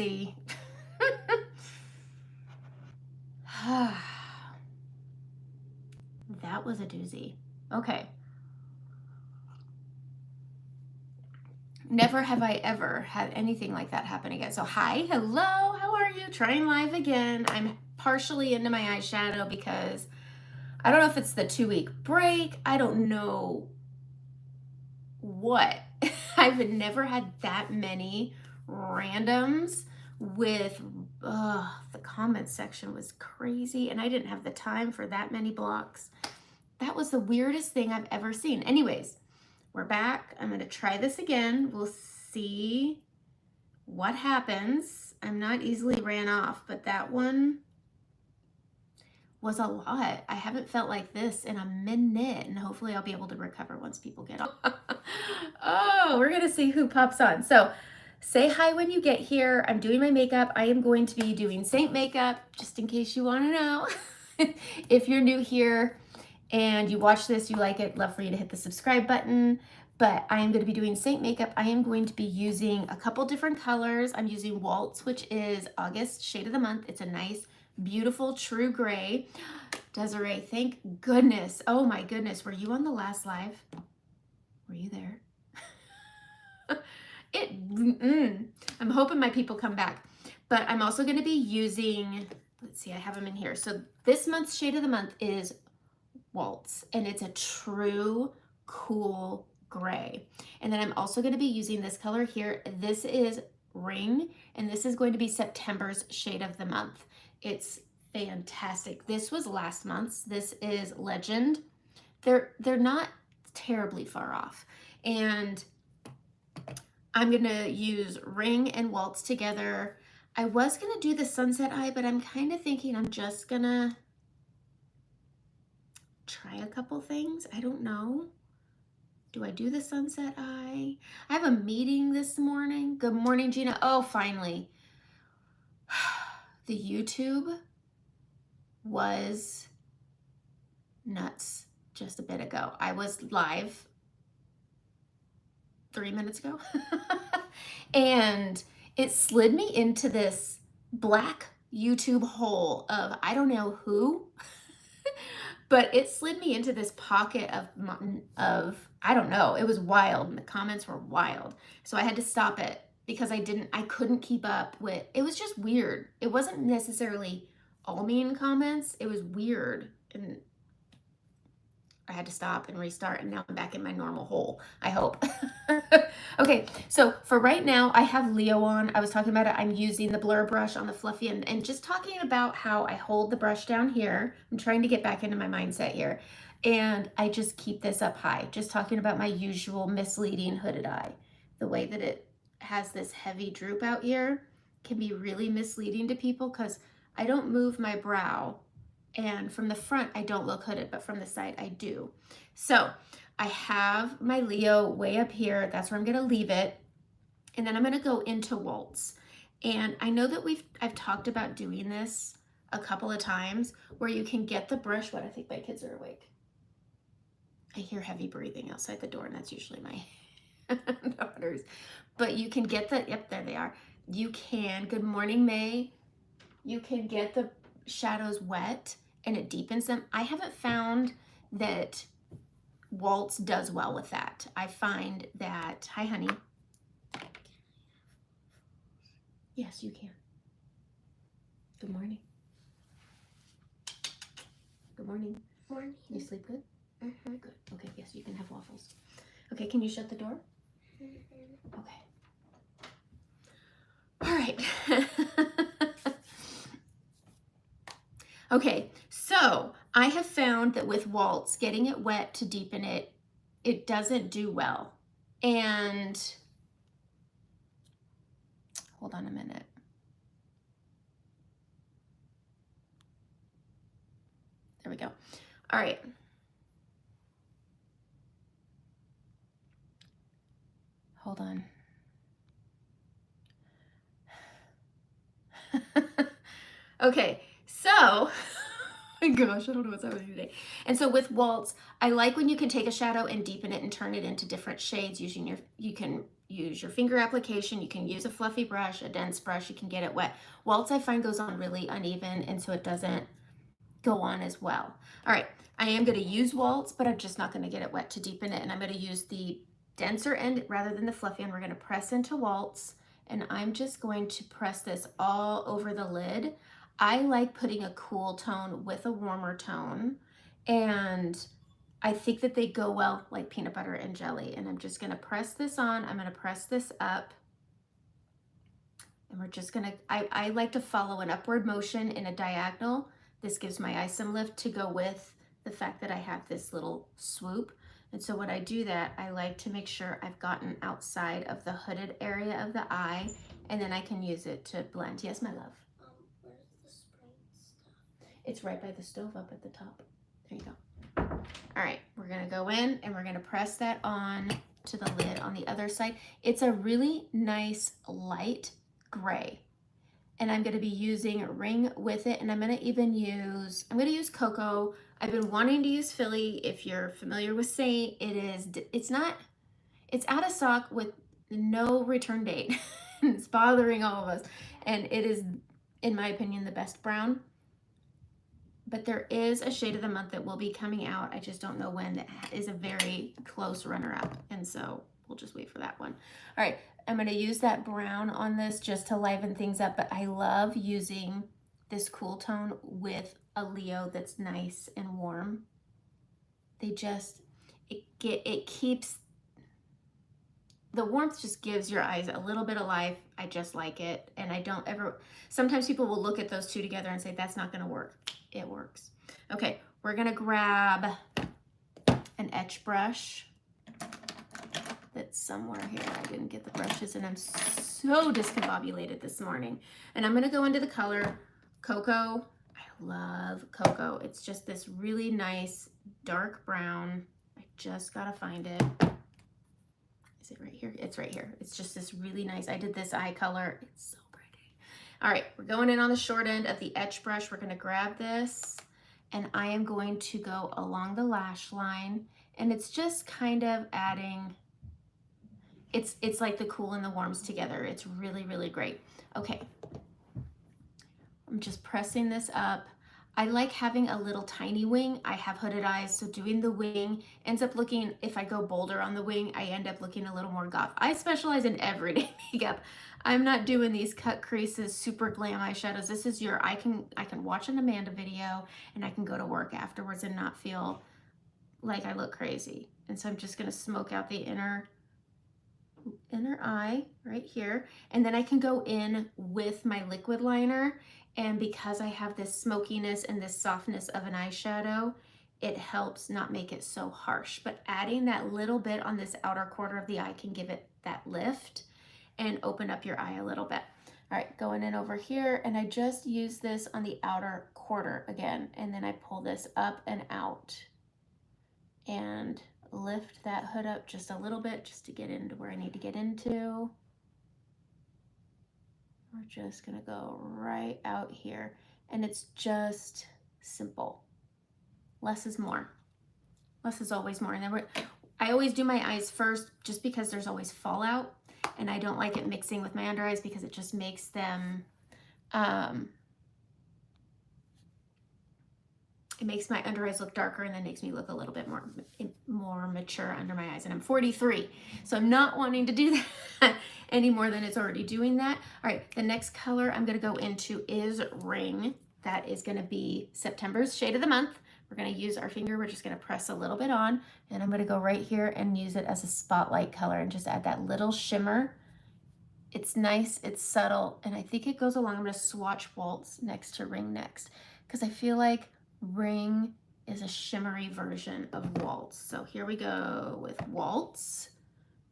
see. That was a doozy. Okay. Never have I ever had anything like that happen again. So hi, hello, how are you? Trying live again. I'm partially into my eyeshadow because I don't know if it's the 2-week break. I don't know what. I've never had that many randoms with, the comment section was crazy and I didn't have the time for that many blocks. That was the weirdest thing I've ever seen. Anyways, we're back. I'm going to try this again. We'll see what happens. I'm not easily ran off, but that one was a lot. I haven't felt like this in a minute, and hopefully I'll be able to recover once people get off. Oh, we're going to see who pops on. So say hi when you get here. I'm doing my makeup. I am going to be doing Saint makeup, just in case you want to know. If you're new here, and you watch this, you like it, love for you to hit the subscribe button. But I am going to be doing Saint makeup. I am going to be using a couple different colors. I'm using Waltz, which is August shade of the month. It's a nice, beautiful, true gray. Desiree, thank goodness. Oh my goodness. Were you on the last live? Were you there? I'm hoping my people come back. But I'm also going to be using, let's see, I have them in here. So this month's shade of the month is Waltz, and it's a true cool gray. And then I'm also going to be using this color here. This is Ring, and this is going to be September's shade of the month. It's fantastic. This was last month's. This is Legend. They're not terribly far off. And I'm going to use Ring and Waltz together. I was going to do the Sunset Eye, but I'm kind of thinking I'm just going to try a couple things. I don't know. Do I do the Sunset Eye? I have a meeting this morning. Good morning, Gina. Oh, finally. The YouTube was nuts just a bit ago. I was live 3 minutes ago and it slid me into this black YouTube hole of I don't know who. But it slid me into this pocket of I don't know, it was wild, and the comments were wild. So I had to stop it because I couldn't keep up with, it was just weird. It wasn't necessarily all mean comments, it was weird. And I had to stop and restart, and now I'm back in my normal hole, I hope. Okay, so for right now, I have Leo on. I was talking about it. I'm using the blur brush on the fluffy end and just talking about how I hold the brush down here. I'm trying to get back into my mindset here. And I just keep this up high, just talking about my usual misleading hooded eye. The way that it has this heavy droop out here can be really misleading to people because I don't move my brow. And from the front, I don't look hooded, but from the side, I do. So I have my Leo way up here. That's where I'm gonna leave it. And then I'm gonna go into Waltz. And I know that I've talked about doing this a couple of times where you can get the brush. What, I think my kids are awake. I hear heavy breathing outside the door, and that's usually my daughters. But you can get the, yep, there they are. You can, good morning, May. You can get the shadows wet and it deepens them. I haven't found that Waltz does well with that. I find that, hi honey. Yes, you can. Good morning. Good morning. Morning. You sleep good? Mm-hmm. Good. Okay, yes, you can have waffles. Okay, can you shut the door? Mm-hmm. Okay. All right. Okay, so I have found that with Waltz, getting it wet to deepen it, it doesn't do well. And hold on a minute. There we go. All right. Hold on. Okay, so, gosh, I don't know what's happening today. And so with Waltz, I like when you can take a shadow and deepen it and turn it into different shades using you can use your finger application. You can use a fluffy brush, a dense brush. You can get it wet. Waltz I find goes on really uneven, and so it doesn't go on as well. All right, I am going to use waltz, but I'm just not going to get it wet to deepen it. And I'm going to use the denser end rather than the fluffy end. We're going to press into waltz, and I'm just going to press this all over the lid. I like putting a cool tone with a warmer tone, and I think that they go well like peanut butter and jelly. And I'm just going to press this on. I'm going to press this up. And we're just going to, I like to follow an upward motion in a diagonal. This gives my eye some lift to go with the fact that I have this little swoop. And so when I do that, I like to make sure I've gotten outside of the hooded area of the eye, and then I can use it to blend. Yes, my love? Where's the spring stuff? It's right by the stove up at the top. There you go. All right, we're gonna go in and we're gonna press that on to the lid on the other side. It's a really nice light gray. And I'm going to be using ring with it, and I'm going to use cocoa. I've been wanting to use Philly. If you're familiar with Saint, it's out of stock with no return date. It's bothering all of us, and it is, in my opinion, the best brown. But there is a shade of the month that will be coming out. I just don't know when. That is a very close runner-up, and so we'll just wait for that one. All right. I'm going to use that brown on this just to liven things up, but I love using this cool tone with a Leo that's nice and warm. It keeps, the warmth just gives your eyes a little bit of life. I just like it, and I don't ever, sometimes people will look at those two together and say, that's not going to work. It works. Okay, we're going to grab an etch brush. That's somewhere here. I didn't get the brushes, and I'm so discombobulated this morning. And I'm going to go into the color Cocoa. I love Cocoa. It's just this really nice dark brown. I just got to find it. Is it right here? It's right here. It's just this really nice. I did this eye color. It's so pretty. All right, we're going in on the short end of the etch brush. We're going to grab this, and I am going to go along the lash line, and it's just kind of adding, it's like the cool and the warms together. It's really, really great. Okay, I'm just pressing this up. I like having a little tiny wing. I have hooded eyes, so doing the wing ends up looking, if I go bolder on the wing, I end up looking a little more goth. I specialize in everyday makeup. I'm not doing these cut creases, super glam eyeshadows. This is I can watch an Amanda video, and I can go to work afterwards and not feel like I look crazy. And so I'm just gonna smoke out the inner eye right here, and then I can go in with my liquid liner, and because I have this smokiness and this softness of an eyeshadow, it helps not make it so harsh, but adding that little bit on this outer quarter of the eye can give it that lift and open up your eye a little bit. All right, going in over here, and I just use this on the outer quarter again, and then I pull this up and out and lift that hood up just a little bit just to get into where I need to get into. We're just gonna go right out here, and it's just simple. Less is more. Less is always more. And then I always do my eyes first just because there's always fallout, and I don't like it mixing with my under eyes because it just makes them it makes my under eyes look darker, and then makes me look a little bit more mature under my eyes. And I'm 43, so I'm not wanting to do that any more than it's already doing that. All right, the next color I'm going to go into is Ring. That is going to be September's shade of the month. We're going to use our finger. We're just going to press a little bit on, and I'm going to go right here and use it as a spotlight color and just add that little shimmer. It's nice, it's subtle, and I think it goes along. I'm going to swatch Waltz next to Ring next, because I feel like Ring is a shimmery version of Waltz. So here we go with Waltz.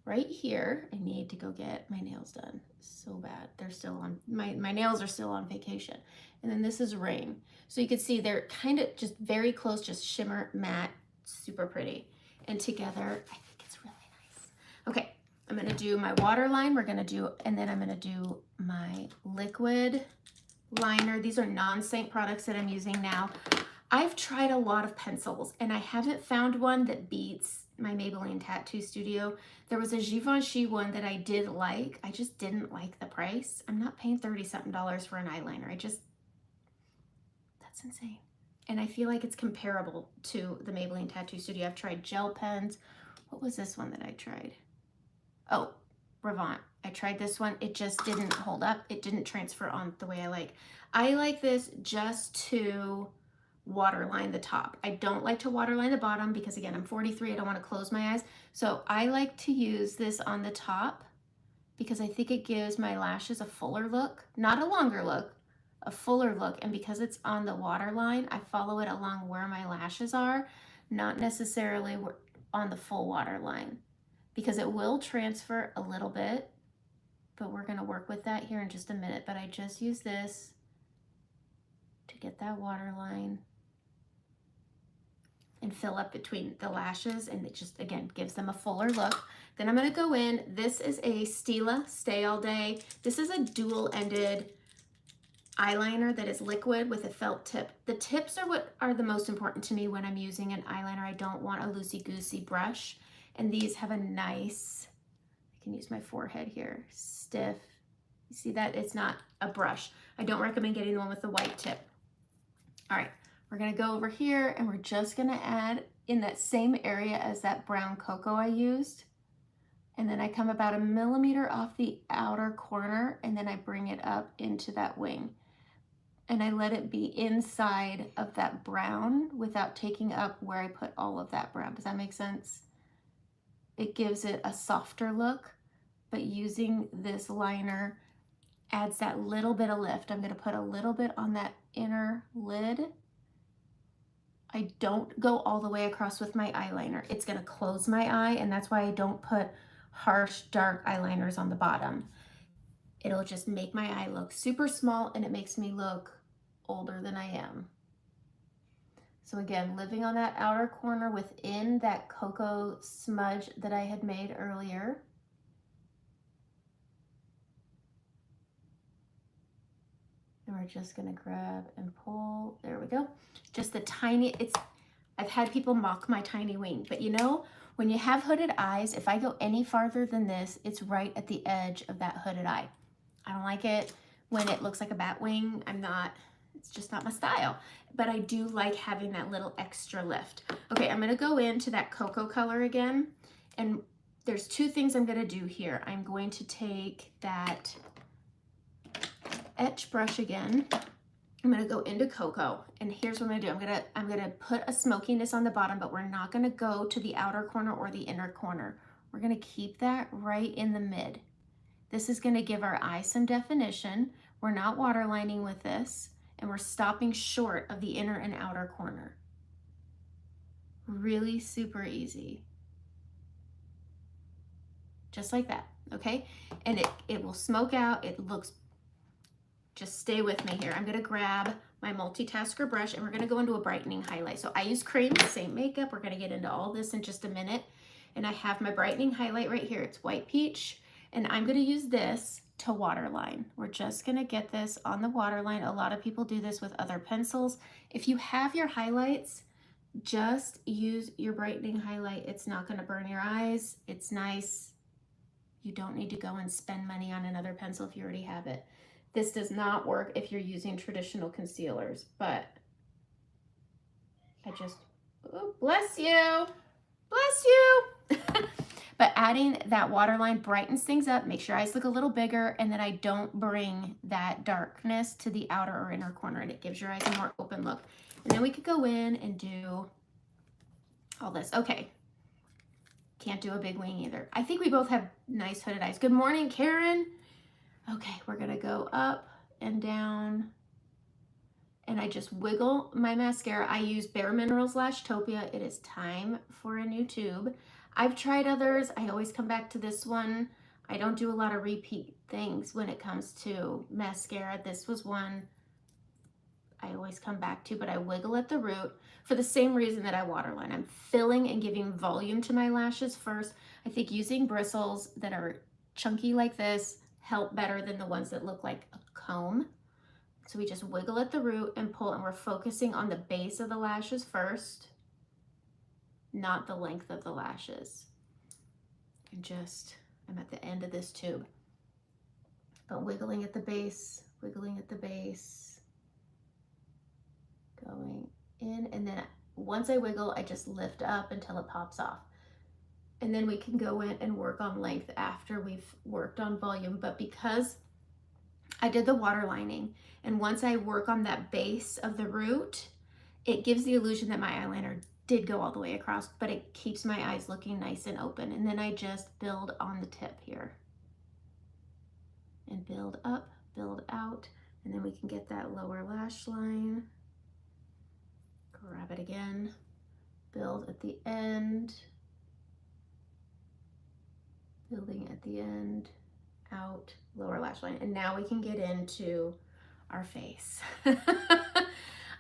Right here, I need to go get my nails done so bad. They're still on, my nails are still on vacation. And then this is Ring. So you can see they're kind of just very close, just shimmer, matte, super pretty. And together, I think it's really nice. Okay, I'm gonna do my waterline. And then I'm gonna do my liquid liner. These are non-Saint products that I'm using now. I've tried a lot of pencils, and I haven't found one that beats my Maybelline Tattoo Studio. There was a Givenchy one that I did like. I just didn't like the price. I'm not paying 30 something dollars for an eyeliner. That's insane. And I feel like it's comparable to the Maybelline Tattoo Studio. I've tried gel pens. What was this one that I tried? Oh, Revant. I tried this one. It just didn't hold up. It didn't transfer on the way I like. I like this just to waterline the top. I don't like to waterline the bottom because, again, I'm 43. I don't want to close my eyes. So I like to use this on the top because I think it gives my lashes a fuller look, not a longer look, a fuller look. And because it's on the waterline, I follow it along where my lashes are, not necessarily on the full waterline, because it will transfer a little bit, but we're going to work with that here in just a minute. But I just use this to get that waterline and fill up between the lashes, and it just, again, gives them a fuller look. Then I'm going to go in. This is a Stila Stay All Day. This is a dual-ended eyeliner that is liquid with a felt tip. The tips are what are the most important to me when I'm using an eyeliner. I don't want a loosey-goosey brush, and these have a nice, I can use my forehead here, stiff. You see that? It's not a brush. I don't recommend getting the one with the white tip. All right, we're gonna go over here and we're just gonna add in that same area as that brown cocoa I used. And then I come about 1 millimeter off the outer corner, and then I bring it up into that wing. And I let it be inside of that brown without taking up where I put all of that brown. Does that make sense? It gives it a softer look, but using this liner adds that little bit of lift. I'm gonna put a little bit on that inner lid. I don't go all the way across with my eyeliner. It's gonna close my eye, and that's why I don't put harsh, dark eyeliners on the bottom. It'll just make my eye look super small, and it makes me look older than I am. So again, living on that outer corner within that cocoa smudge that I had made earlier. And we're just gonna grab and pull, there we go. Just the tiny, I've had people mock my tiny wing, but you know, when you have hooded eyes, if I go any farther than this, it's right at the edge of that hooded eye. I don't like it when it looks like a bat wing. It's just not my style, but I do like having that little extra lift. Okay, I'm gonna go into that cocoa color again, and there's two things I'm gonna do here. I'm going to take that etch brush again. I'm gonna go into cocoa, and here's what I'm gonna do. I'm gonna put a smokiness on the bottom, but we're not gonna go to the outer corner or the inner corner. We're gonna keep that right in the mid. This is gonna give our eye some definition. We're not waterlining with this, and we're stopping short of the inner and outer corner. Really super easy. Just like that, okay? And it will smoke out. It looks, just stay with me here. I'm gonna grab my multitasker brush, and we're gonna go into a brightening highlight. So I use cream, same makeup. We're gonna get into all this in just a minute. And I have my brightening highlight right here. It's white peach, and I'm gonna use this to waterline. We're just gonna get this on the waterline. A lot of people do this with other pencils. If you have your highlights, just use your brightening highlight. It's not gonna burn your eyes. It's nice. You don't need to go and spend money on another pencil if you already have it. This does not work if you're using traditional concealers, but I just, oh, bless you, bless you. But adding that waterline brightens things up, makes your eyes look a little bigger, and then I don't bring that darkness to the outer or inner corner, and it gives your eyes a more open look. And then we could go in and do all this. Okay, can't do a big wing either. I think we both have nice hooded eyes. Good morning, Karen. Okay, we're gonna go up and down, and I just wiggle my mascara. I use Bare Minerals Lashtopia. It is time for a new tube. I've tried others. I always come back to this one. I don't do a lot of repeat things when it comes to mascara. This was one I always come back to, but I wiggle at the root for the same reason that I waterline. I'm filling and giving volume to my lashes first. I think using bristles that are chunky like this help better than the ones that look like a comb. So we just wiggle at the root and pull, and we're focusing on the base of the lashes first. not the length of the lashes. And just, I'm at the end of this tube. But wiggling at the base, wiggling at the base, going in, and then once I wiggle, I just lift up until it pops off. And then we can go in and work on length after we've worked on volume. But because I did the water lining, and once I work on that base of the root, it gives the illusion that my eyeliner did go all the way across, but it keeps my eyes looking nice and open. And then I just build on the tip here. And build up, build out, and then we can get that lower lash line. Grab it again, build at the end, building at the end, out, lower lash line. And now we can get into our face.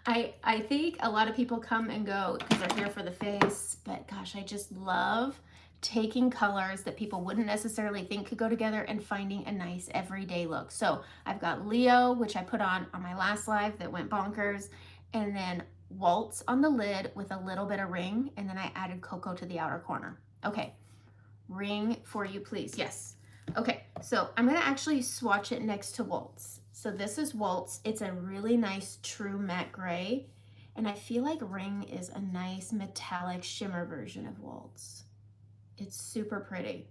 I think a lot of people come and go because they're here for the face, but gosh, I just love taking colors that people wouldn't necessarily think could go together and finding a nice everyday look. So I've got Leo, which I put on my last live that went bonkers, and then Waltz on the lid with a little bit of ring, and then I added Cocoa to the outer corner. Okay, ring for you, please. Yes. Okay, so I'm gonna actually swatch it next to Waltz. So this is Waltz. It's a really nice true matte gray, and I feel like Ring is a nice metallic shimmer version of Waltz. It's super pretty.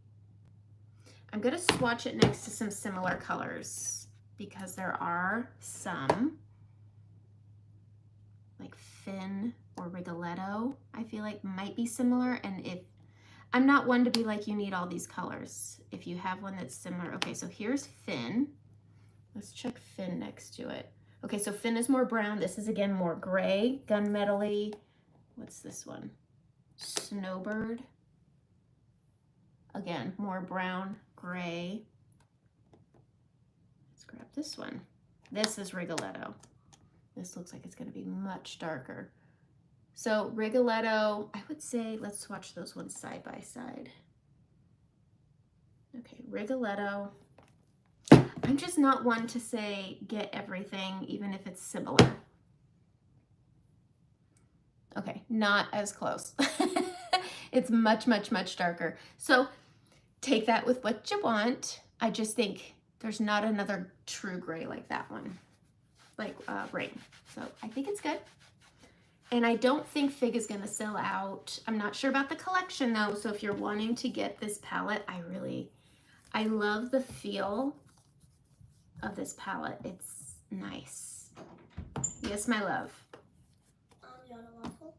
I'm gonna swatch it next to some similar colors because there are some, like Fin or Rigoletto, I feel like might be similar. And if I'm not one to be like, you need all these colors. If you have one that's similar. Okay, so here's Fin. Let's check Fin next to it. Okay, so Fin is more brown. This is again more gray, gunmetal-y. What's this one? Snowbird. Again, more brown, gray. Let's grab this one. This is Rigoletto. This looks like it's gonna be much darker. So Rigoletto, I would say, let's swatch those ones side by side. Okay, Rigoletto. I'm just not one to say get everything, even if it's similar. Okay, not as close. It's much, much, much darker. So take that with what you want. I just think there's not another true gray like that one, like Ring. So I think it's good. And I don't think Fig is gonna sell out. I'm not sure about the collection though. So if you're wanting to get this palette, I love the feel of this palette. It's nice. Yes, my love. You want a waffle?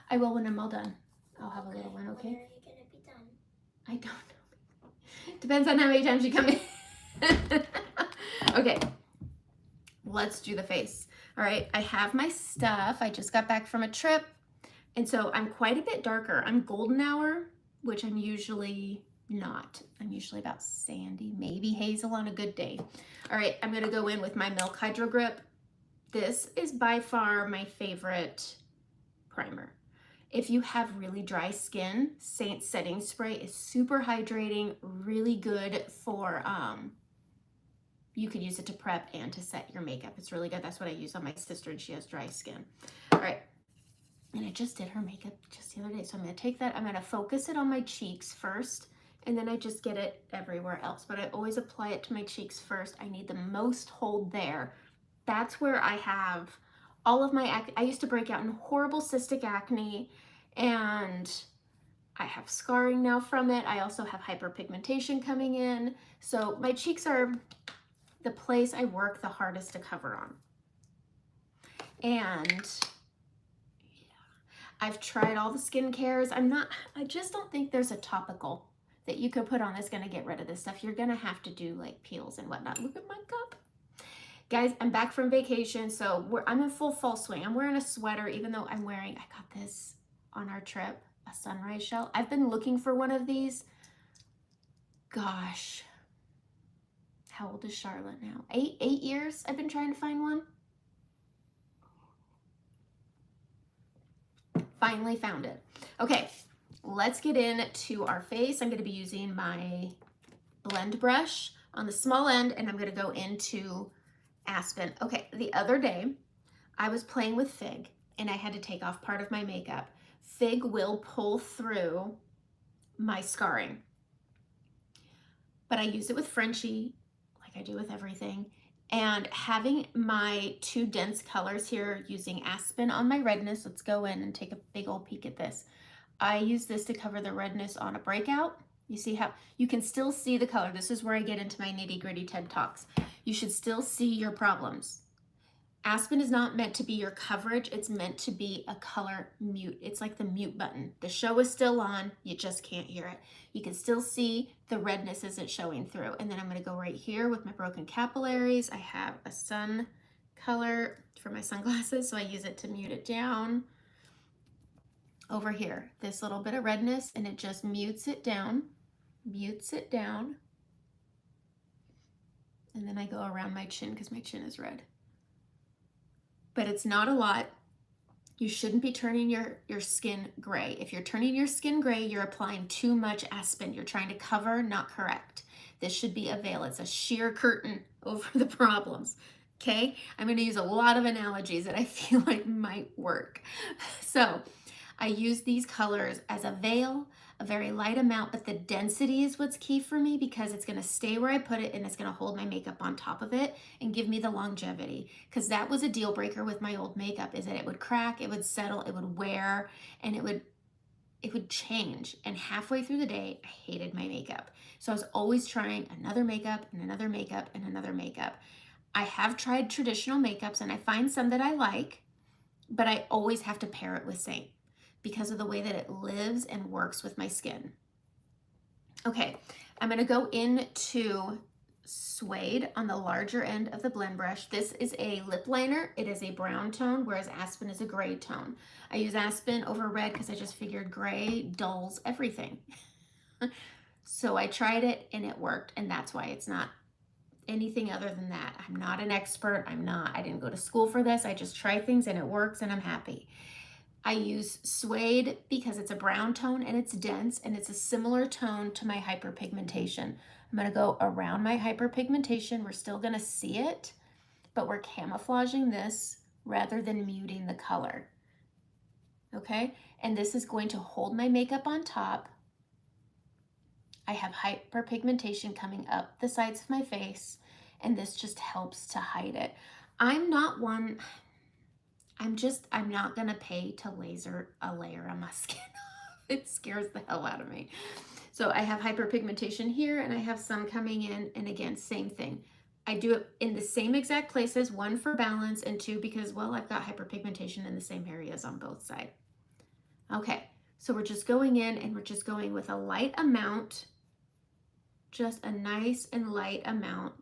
I will when I'm all done. I'll have a little one, okay? When are you gonna be done? I don't know. Depends on how many times you come in. Okay, let's do the face. All right, I have my stuff. I just got back from a trip, and so I'm quite a bit darker. I'm golden hour, which I'm usually not. I'm usually about sandy, maybe hazel on a good day. All right, I'm gonna go in with my Milk Hydro Grip. This is by far my favorite primer. If you have really dry skin, Saint Setting Spray is super hydrating, really good for, you could use it to prep and to set your makeup. It's really good. That's what I use on my sister, and she has dry skin. All right, and I just did her makeup just the other day. So I'm gonna take that, I'm gonna focus it on my cheeks first, and then I just get it everywhere else. But I always apply it to my cheeks first. I need the most hold there. That's where I have all of my acne. I used to break out in horrible cystic acne, and I have scarring now from it. I also have hyperpigmentation coming in. So my cheeks are the place I work the hardest to cover on. And yeah, I've tried all the skincares. I just don't think there's a topical that you could put on that's gonna get rid of this stuff. You're gonna have to do like peels and whatnot. Look at my cup. Guys, I'm back from vacation, so I'm in full fall swing. I'm wearing a sweater, even though I got this on our trip, a sunrise shell. I've been looking for one of these. Gosh, how old is Charlotte now? 8 years I've been trying to find one. Finally found it. Okay, let's get into our face. I'm gonna be using my blend brush on the small end, and I'm gonna go into Aspen. Okay, the other day I was playing with Fig, and I had to take off part of my makeup. Fig will pull through my scarring. But I use it with Frenchie, like I do with everything. And having my two dense colors here, using Aspen on my redness, let's go in and take a big old peek at this. I use this to cover the redness on a breakout. You see how you can still see the color. This is where I get into my nitty-gritty TED Talks. You should still see your problems. Aspen is not meant to be your coverage. It's meant to be a color mute. It's like the mute button. The show is still on. You just can't hear it. You can still see the redness isn't showing through. And then I'm going to go right here with my broken capillaries. I have a sun color for my sunglasses, so I use it to mute it down. Over here, this little bit of redness, and it just mutes it down. And then I go around my chin because my chin is red. But it's not a lot. You shouldn't be turning your skin gray. If you're turning your skin gray, you're applying too much Aspen. You're trying to cover, not correct. This should be a veil. It's a sheer curtain over the problems. Okay? I'm going to use a lot of analogies that I feel like might work. So I use these colors as a veil, a very light amount, but the density is what's key for me because it's going to stay where I put it and it's going to hold my makeup on top of it and give me the longevity, because that was a deal breaker with my old makeup, is that it would crack, it would settle, it would wear, and it would change. And halfway through the day, I hated my makeup. So I was always trying another makeup and another makeup and another makeup. I have tried traditional makeups and I find some that I like, but I always have to pair it with Saint, because of the way that it lives and works with my skin. Okay, I'm gonna go into Suede on the larger end of the blend brush. This is a lip liner. It is a brown tone, whereas Aspen is a gray tone. I use Aspen over red because I just figured gray dulls everything. So I tried it and it worked, and that's why it's not anything other than that. I'm not an expert. I didn't go to school for this. I just try things and it works and I'm happy. I use Suede because it's a brown tone and it's dense and it's a similar tone to my hyperpigmentation. I'm going to go around my hyperpigmentation. We're still going to see it, but we're camouflaging this rather than muting the color. Okay, and this is going to hold my makeup on top. I have hyperpigmentation coming up the sides of my face, and this just helps to hide it. I'm not gonna pay to laser a layer on my skin. It scares the hell out of me. So I have hyperpigmentation here and I have some coming in, and again, same thing. I do it in the same exact places, one for balance and two because, well, I've got hyperpigmentation in the same areas on both sides. Okay, so we're just going in and we're just going with a light amount, just a nice and light amount.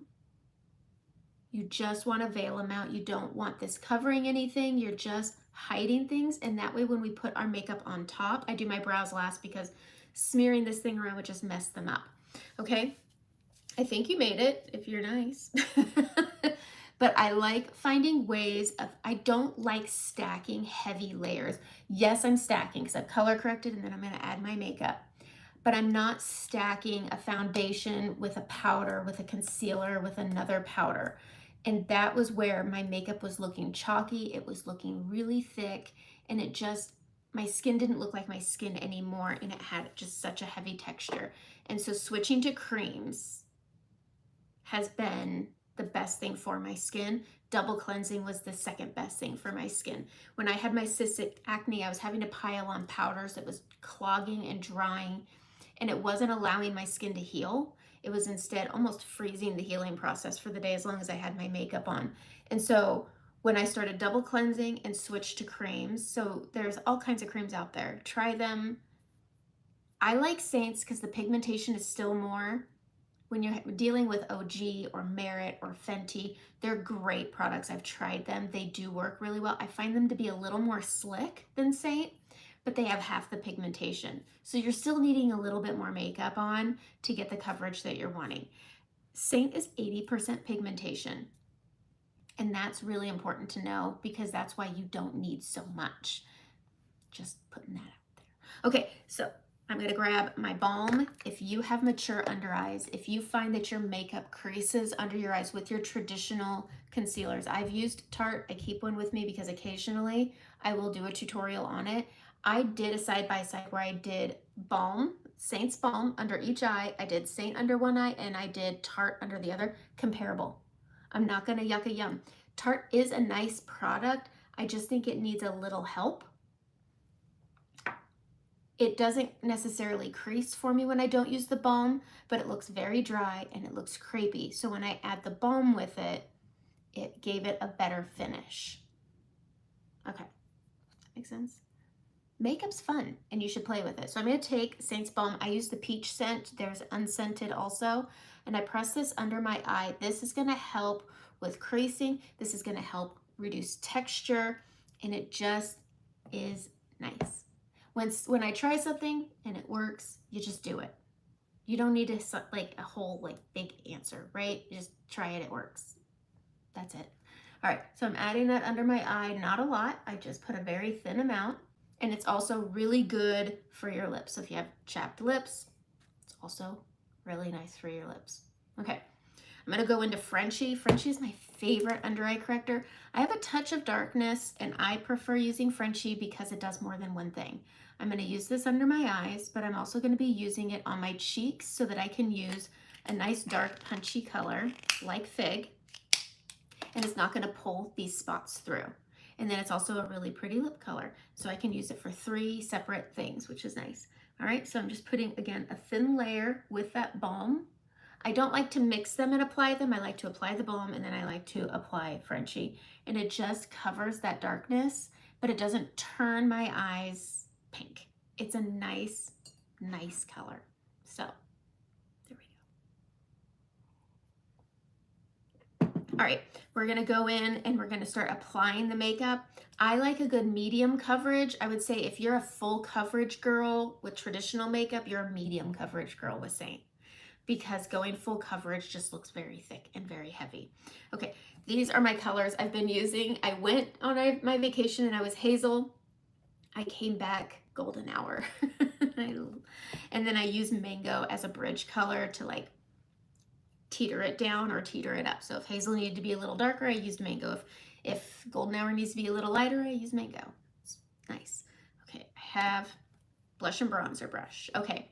You just want a veil amount. You don't want this covering anything. You're just hiding things. And that way, when we put our makeup on top, I do my brows last because smearing this thing around would just mess them up. Okay, I think you made it if you're nice. But I like finding ways of, I don't like stacking heavy layers. Yes, I'm stacking because I've color corrected and then I'm going to add my makeup. But I'm not stacking a foundation with a powder, with a concealer, with another powder. And that was where my makeup was looking chalky. It was looking really thick, and it just, my skin didn't look like my skin anymore, and it had just such a heavy texture. And so switching to creams has been the best thing for my skin. Double cleansing was the second best thing for my skin. When I had my cystic acne, I was having to pile on powders that was clogging and drying, and it wasn't allowing my skin to heal. It was instead almost freezing the healing process for the day as long as I had my makeup on. And so when I started double cleansing and switched to creams, so there's all kinds of creams out there. Try them. I like Saints because the pigmentation is still more. When you're dealing with OG or Merit or Fenty, they're great products. I've tried them. They do work really well. I find them to be a little more slick than Saint, but they have half the pigmentation. So you're still needing a little bit more makeup on to get the coverage that you're wanting. Saint is 80% pigmentation. And that's really important to know because that's why you don't need so much. Just putting that out there. Okay, so I'm gonna grab my balm. If you have mature under eyes, if you find that your makeup creases under your eyes with your traditional concealers, I've used Tarte. I keep one with me because occasionally I will do a tutorial on it. I did a side-by-side where I did balm, Saint's balm under each eye. I did Saint under one eye and I did Tarte under the other. Comparable. I'm not gonna yuck a yum. Tarte is a nice product. I just think it needs a little help. It doesn't necessarily crease for me when I don't use the balm, but it looks very dry and it looks crepey. So when I add the balm with it, it gave it a better finish. Okay, makes sense? Makeup's fun and you should play with it. So I'm gonna take Saint's Balm. I use the peach scent. There's unscented also. And I press this under my eye. This is gonna help with creasing. This is gonna help reduce texture, and it just is nice. When I try something and it works, you just do it. You don't need to like a whole like big answer, right? You just try it, it works. That's it. All right, so I'm adding that under my eye, not a lot. I just put a very thin amount, and it's also really good for your lips. So if you have chapped lips, it's also really nice for your lips. Okay, I'm gonna go into Frenchie. Frenchie is my favorite under eye corrector. I have a touch of darkness and I prefer using Frenchie because it does more than one thing. I'm gonna use this under my eyes, but I'm also gonna be using it on my cheeks so that I can use a nice dark punchy color like Fig, and it's not gonna pull these spots through. And then it's also a really pretty lip color. So I can use it for 3 separate things, which is nice. All right, so I'm just putting, again, a thin layer with that balm. I don't like to mix them and apply them. I like to apply the balm and then I like to apply Frenchie. And it just covers that darkness, but it doesn't turn my eyes pink. It's a nice, nice color. So there we go. All right, we're gonna go in and we're gonna start applying the makeup. I like a good medium coverage. I would say if you're a full coverage girl with traditional makeup, you're a medium coverage girl with Saint, because going full coverage just looks very thick and very heavy. Okay, these are my colors I've been using. I went on my vacation and I was hazel. I came back golden hour. And then I used mango as a bridge color to like teeter it down or teeter it up. So if hazel needed to be a little darker, I used mango. If golden hour needs to be a little lighter, I use mango. It's nice. Okay, I have blush and bronzer brush. Okay.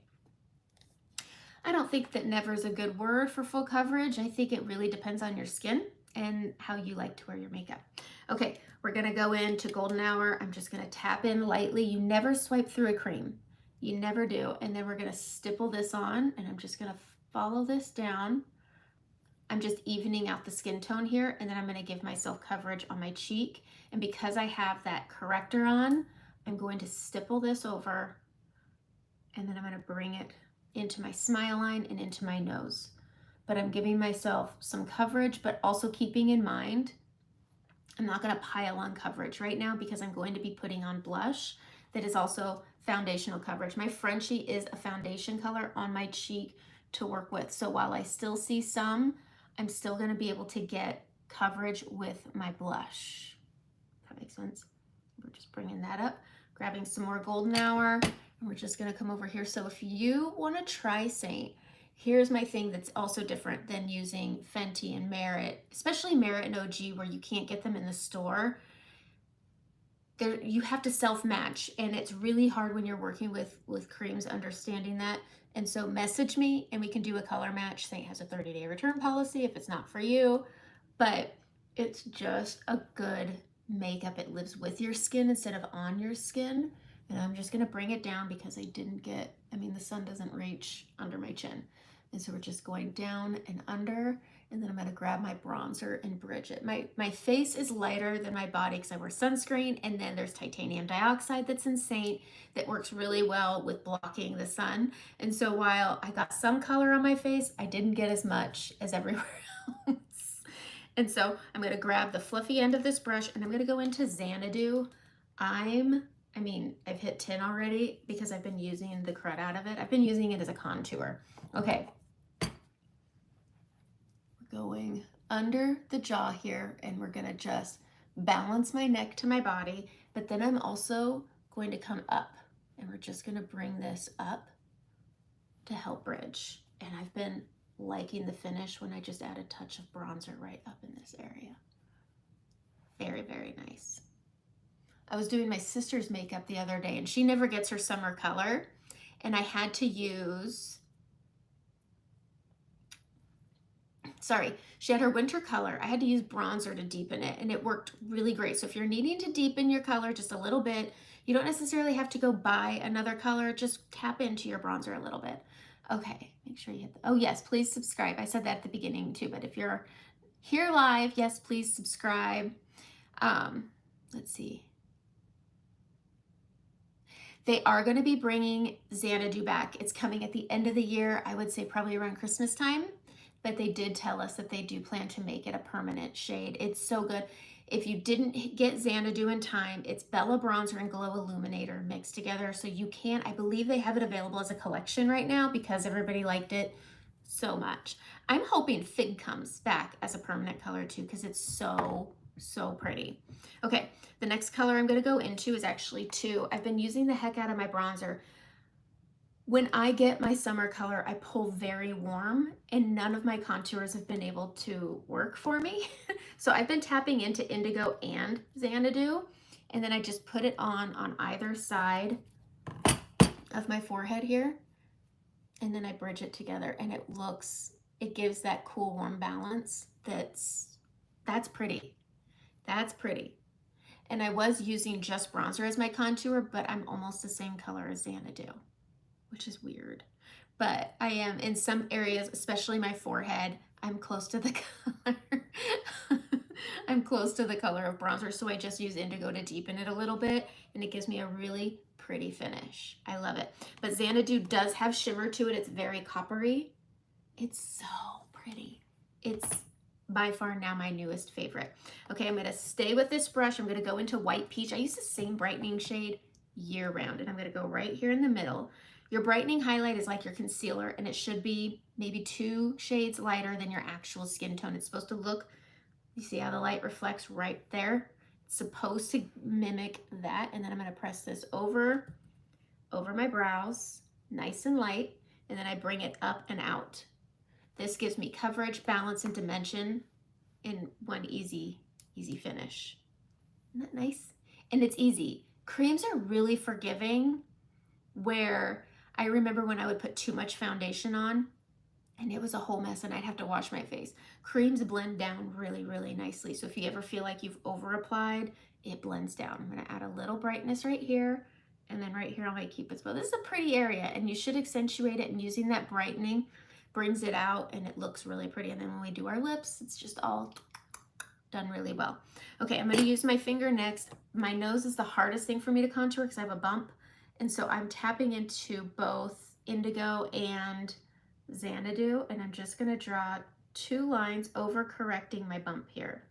I don't think that never is a good word for full coverage. I think it really depends on your skin and how you like to wear your makeup. Okay, we're gonna go into golden hour. I'm just gonna tap in lightly. You never swipe through a cream. You never do. And then we're gonna stipple this on, and I'm just gonna follow this down. I'm just evening out the skin tone here, and then I'm gonna give myself coverage on my cheek. And because I have that corrector on, I'm going to stipple this over, and then I'm gonna bring it into my smile line and into my nose. But I'm giving myself some coverage, but also keeping in mind, I'm not gonna pile on coverage right now because I'm going to be putting on blush that is also foundational coverage. My Frenchie is a foundation color on my cheek to work with. So while I still see some, I'm still gonna be able to get coverage with my blush. That makes sense. We're just bringing that up, grabbing some more golden hour, and we're just gonna come over here. So if you wanna try Saint, here's my thing that's also different than using Fenty and Merit, especially Merit and OG where you can't get them in the store. You have to self-match, and it's really hard when you're working with creams understanding that. And so message me and we can do a color match. Saint has a 30-day return policy if it's not for you, but it's just a good makeup. It lives with your skin instead of on your skin. And I'm just gonna bring it down because the sun doesn't reach under my chin. And so we're just going down and under, and then I'm gonna grab my bronzer and bridge it. My face is lighter than my body because I wear sunscreen, and then there's titanium dioxide that's in Saint that works really well with blocking the sun. And so while I got some color on my face, I didn't get as much as everywhere else. And so I'm gonna grab the fluffy end of this brush and I'm gonna go into Xanadu. I've hit 10 already because I've been using the crud out of it. I've been using it as a contour. Okay. We're going under the jaw here, and we're gonna just balance my neck to my body, but then I'm also going to come up, and we're just gonna bring this up to help bridge. And I've been liking the finish when I just add a touch of bronzer right up in this area. Very, very nice. I was doing my sister's makeup the other day, and she never gets her summer color, and I had to use, sorry, she had her winter color. I had to use bronzer to deepen it, and it worked really great. So if you're needing to deepen your color just a little bit, you don't necessarily have to go buy another color. Just tap into your bronzer a little bit. Okay, make sure you hit the, oh yes, please subscribe. I said that at the beginning too, but if you're here live, yes, please subscribe. Let's see. They are going to be bringing Xanadu back. It's coming at the end of the year. I would say probably around Christmas time, but they did tell us that they do plan to make it a permanent shade. It's so good. If you didn't get Xanadu in time, it's Bella Bronzer and Glow Illuminator mixed together. So you can, I believe they have it available as a collection right now because everybody liked it so much. I'm hoping Fig comes back as a permanent color too because it's so pretty. Okay, the next color I'm going to go into is actually two. I've been using the heck out of my bronzer. When I get my summer color, I pull very warm, and none of my contours have been able to work for me. So I've been tapping into Indigo and Xanadu, and then I just put it on either side of my forehead here, and then I bridge it together, and it gives that cool warm balance. That's pretty. That's pretty. And I was using just bronzer as my contour, but I'm almost the same color as Xanadu, which is weird. But I am in some areas, especially my forehead, I'm close to the color. I'm close to the color of bronzer, so I just use Indigo to deepen it a little bit, and it gives me a really pretty finish. I love it. But Xanadu does have shimmer to it. It's very coppery. It's so pretty. It's by far now my newest favorite. Okay, I'm gonna stay with this brush. I'm gonna go into White Peach. I use the same brightening shade year round, and I'm gonna go right here in the middle. Your brightening highlight is like your concealer, and it should be maybe 2 shades lighter than your actual skin tone. It's supposed to look, you see how the light reflects right there? It's supposed to mimic that, and then I'm gonna press this over my brows, nice and light, and then I bring it up and out. This gives me coverage, balance, and dimension in one easy finish. Isn't that nice? And it's easy. Creams are really forgiving, where I remember when I would put too much foundation on and it was a whole mess and I'd have to wash my face. Creams blend down really, really nicely. So if you ever feel like you've over applied, it blends down. I'm gonna add a little brightness right here, and then right here on my Cupid's bow. This is a pretty area, and you should accentuate it, and using that brightening brings it out and it looks really pretty. And then when we do our lips, it's just all done really well. Okay, I'm gonna use my finger next. My nose is the hardest thing for me to contour because I have a bump. And so I'm tapping into both Indigo and Xanadu, and I'm just gonna draw 2 lines over correcting my bump here.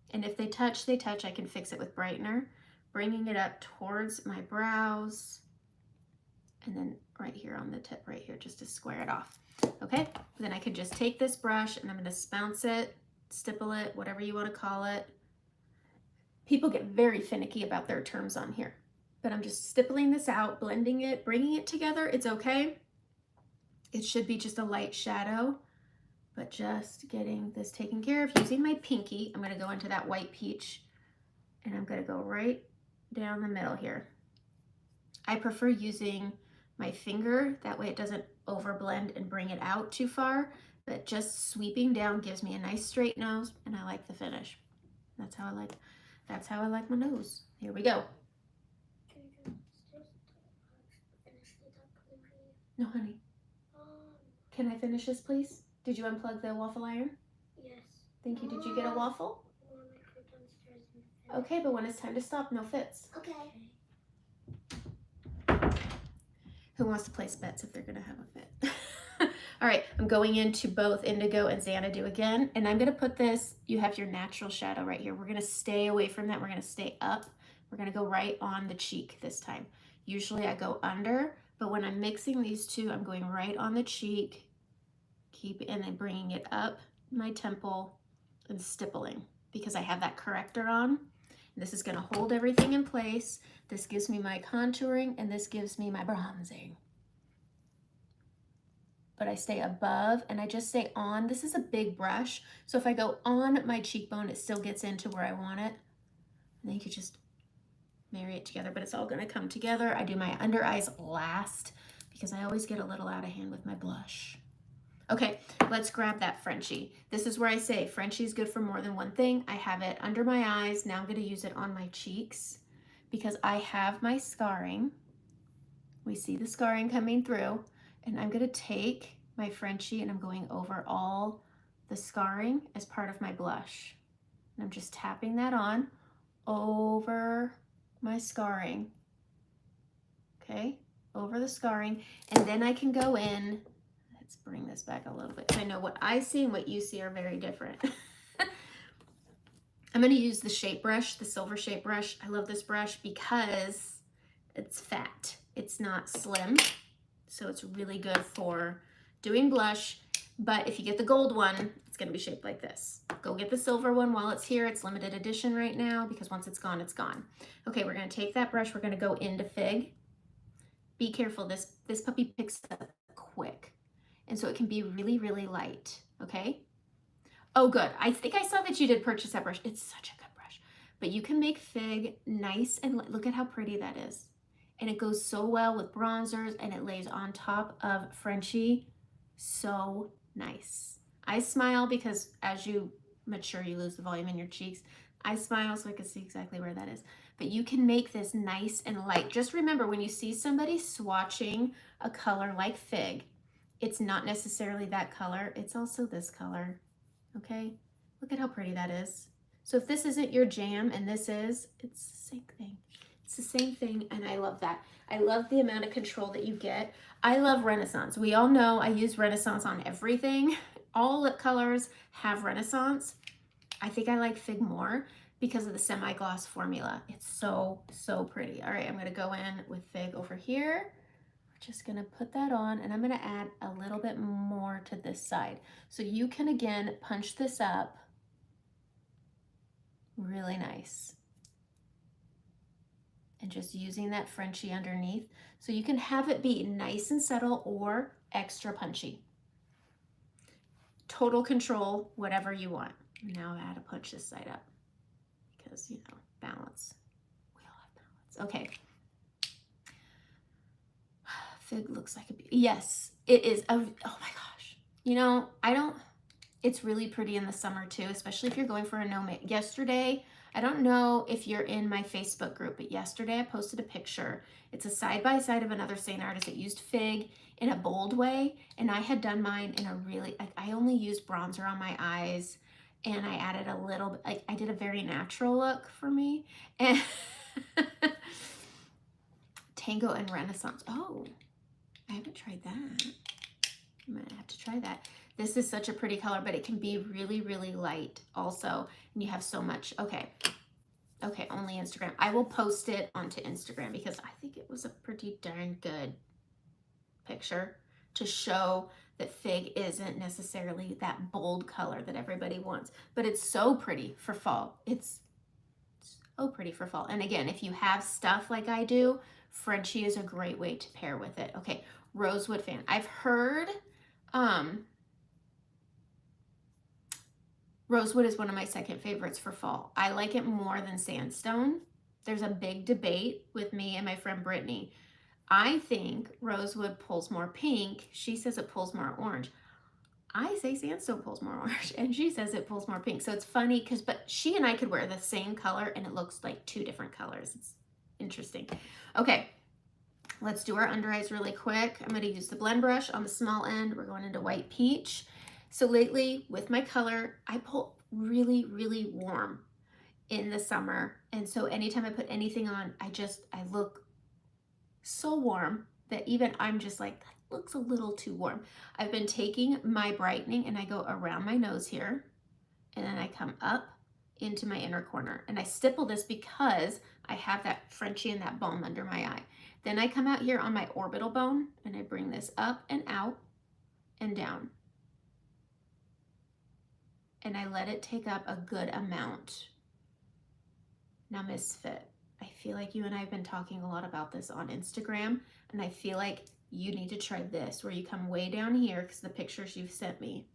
And if they touch, they touch. I can fix it with brightener, bringing it up towards my brows, and then right here on the tip right here, just to square it off. Okay, then I can just take this brush and I'm gonna bounce it, stipple it, whatever you wanna call it. People get very finicky about their terms on here, but I'm just stippling this out, blending it, bringing it together. It's okay. It should be just a light shadow, but just getting this taken care of. Using my pinky, I'm gonna go into that White Peach, and I'm gonna go right down the middle here. I prefer using my finger, that way it doesn't overblend and bring it out too far, but just sweeping down gives me a nice straight nose, and I like the finish. That's how I like my nose. Here we go. No, honey. Can I finish this, please? Did you unplug the waffle iron? Yes. Thank you. Did you get a waffle? Okay, but when it's time to stop, no fits. Okay. Who wants to place bets if they're gonna have a fit? All right, I'm going into both Indigo and Xanadu again, and I'm gonna put this, you have your natural shadow right here. We're gonna stay away from that. We're gonna stay up. We're gonna go right on the cheek this time. Usually I go under, but when I'm mixing these two, I'm going right on the cheek, and then bringing it up my temple and stippling because I have that corrector on. This is gonna hold everything in place. This gives me my contouring, and this gives me my bronzing. But I stay above, and I just stay on. This is a big brush, so if I go on my cheekbone, it still gets into where I want it. And then you could just marry it together, but it's all gonna come together. I do my under eyes last because I always get a little out of hand with my blush. Okay, let's grab that Frenchie. This is where I say Frenchie is good for more than one thing. I have it under my eyes. Now I'm gonna use it on my cheeks because I have my scarring. We see the scarring coming through, and I'm gonna take my Frenchie and I'm going over all the scarring as part of my blush. And I'm just tapping that on over my scarring, okay? Over the scarring, and then I can go in. Let's bring this back a little bit. I know what I see and what you see are very different. I'm going to use the shape brush, the silver shape brush. I love this brush because it's fat. It's not slim, so it's really good for doing blush. But if you get the gold one, it's going to be shaped like this. Go get the silver one while it's here. It's limited edition right now because once it's gone, it's gone. Okay, we're going to take that brush. We're going to go into Fig. Be careful. This puppy picks up quick. And so it can be really, really light, okay? Oh, good. I think I saw that you did purchase that brush. It's such a good brush. But you can make Fig nice and look at how pretty that is. And it goes so well with bronzers and it lays on top of Frenchie. So nice. I smile because as you mature, you lose the volume in your cheeks. I smile so I can see exactly where that is. But you can make this nice and light. Just remember when you see somebody swatching a color like Fig, it's not necessarily that color, it's also this color, okay? Look at how pretty that is. So if this isn't your jam and this is, it's the same thing. It's the same thing, and I love that. I love the amount of control that you get. I love Renaissance. We all know I use Renaissance on everything. All lip colors have Renaissance. I think I like Fig more because of the semi-gloss formula. It's so, so pretty. All right, I'm gonna go in with Fig over here. Just gonna put that on, and I'm gonna add a little bit more to this side. So you can, again, punch this up really nice. And just using that Frenchie underneath. So you can have it be nice and subtle or extra punchy. Total control, whatever you want. Now I had to punch this side up because, you know, balance. We all have balance. Okay. Fig looks like a, yes, it is. Oh my gosh. You know, it's really pretty in the summer too, especially if you're going for a no make. Yesterday, I don't know if you're in my Facebook group, but yesterday I posted a picture. It's a side-by-side of another Saint artist that used Fig in a bold way, and I had done mine in a really, I only used bronzer on my eyes, and I added a little bit, I did a very natural look for me, and Tango and Renaissance. Oh, I haven't tried that. I'm gonna have to try that. This is such a pretty color, but it can be really, really light also. And you have so much, okay, only Instagram. I will post it onto Instagram because I think it was a pretty darn good picture to show that Fig isn't necessarily that bold color that everybody wants, but it's so pretty for fall. It's so pretty for fall. And again, if you have stuff like I do, Frenchie is a great way to pair with it. Okay, Rosewood fan. I've heard Rosewood is one of my second favorites for fall. I like it more than Sandstone. There's a big debate with me and my friend Brittany. I think Rosewood pulls more pink. She says it pulls more orange. I say Sandstone pulls more orange, and she says it pulls more pink. So it's funny because, but she and I could wear the same color and it looks like two different colors. It's interesting. Okay, let's do our under eyes really quick. I'm gonna use the blend brush on the small end. We're going into White Peach. So lately with my color, I pull really, really warm in the summer. And so anytime I put anything on, I look so warm that even I'm just like, that looks a little too warm. I've been taking my brightening and I go around my nose here, and then I come up into my inner corner. And I stipple this because I have that Frenchie and that balm under my eye. Then I come out here on my orbital bone and I bring this up and out and down. And I let it take up a good amount. Now, Misfit, I feel like you and I have been talking a lot about this on Instagram, and I feel like you need to try this, where you come way down here, because the pictures you've sent me,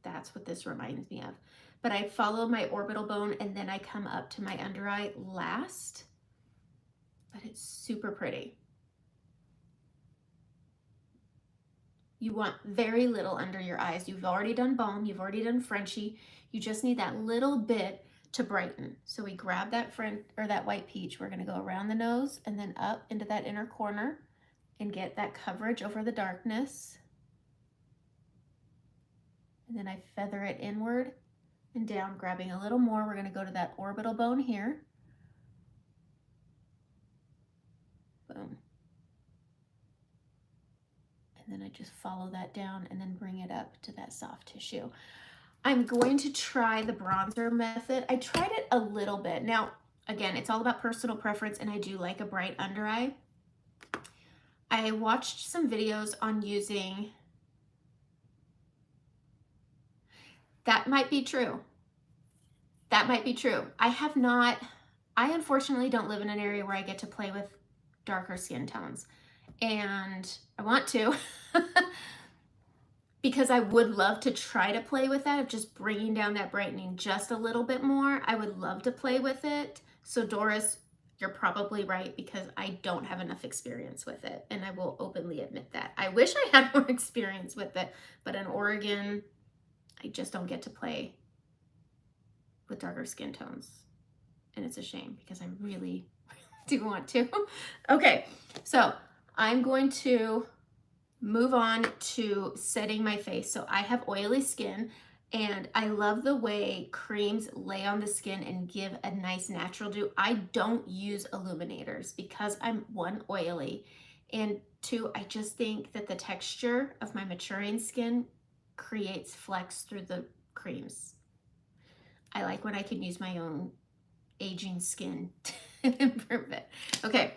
that's what this reminds me of. But I follow my orbital bone, and then I come up to my under eye last, but it's super pretty. You want very little under your eyes. You've already done balm, you've already done Frenchie. You just need that little bit to brighten. So we grab that that white peach. We're gonna go around the nose and then up into that inner corner and get that coverage over the darkness. And then I feather it inward and down, grabbing a little more. We're gonna go to that orbital bone here. Boom. And then I just follow that down and then bring it up to that soft tissue. I'm going to try the bronzer method. I tried it a little bit. Now, again, it's all about personal preference, and I do like a bright under eye. I watched some videos on using, that might be true. That might be true. I unfortunately don't live in an area where I get to play with darker skin tones. And I want to because I would love to try to play with that, of just bringing down that brightening just a little bit more. I would love to play with it. So Doris, you're probably right, because I don't have enough experience with it, and I will openly admit that. I wish I had more experience with it, but in Oregon, I just don't get to play with darker skin tones, and it's a shame because I really do want to. Okay, so I'm going to move on to setting my face. So I have oily skin, and I love the way creams lay on the skin and give a nice natural dew. I don't use illuminators because I'm, one, oily, and two, I just think that the texture of my maturing skin creates flex through the creams. I like when I can use my own aging skin to improve it. Okay,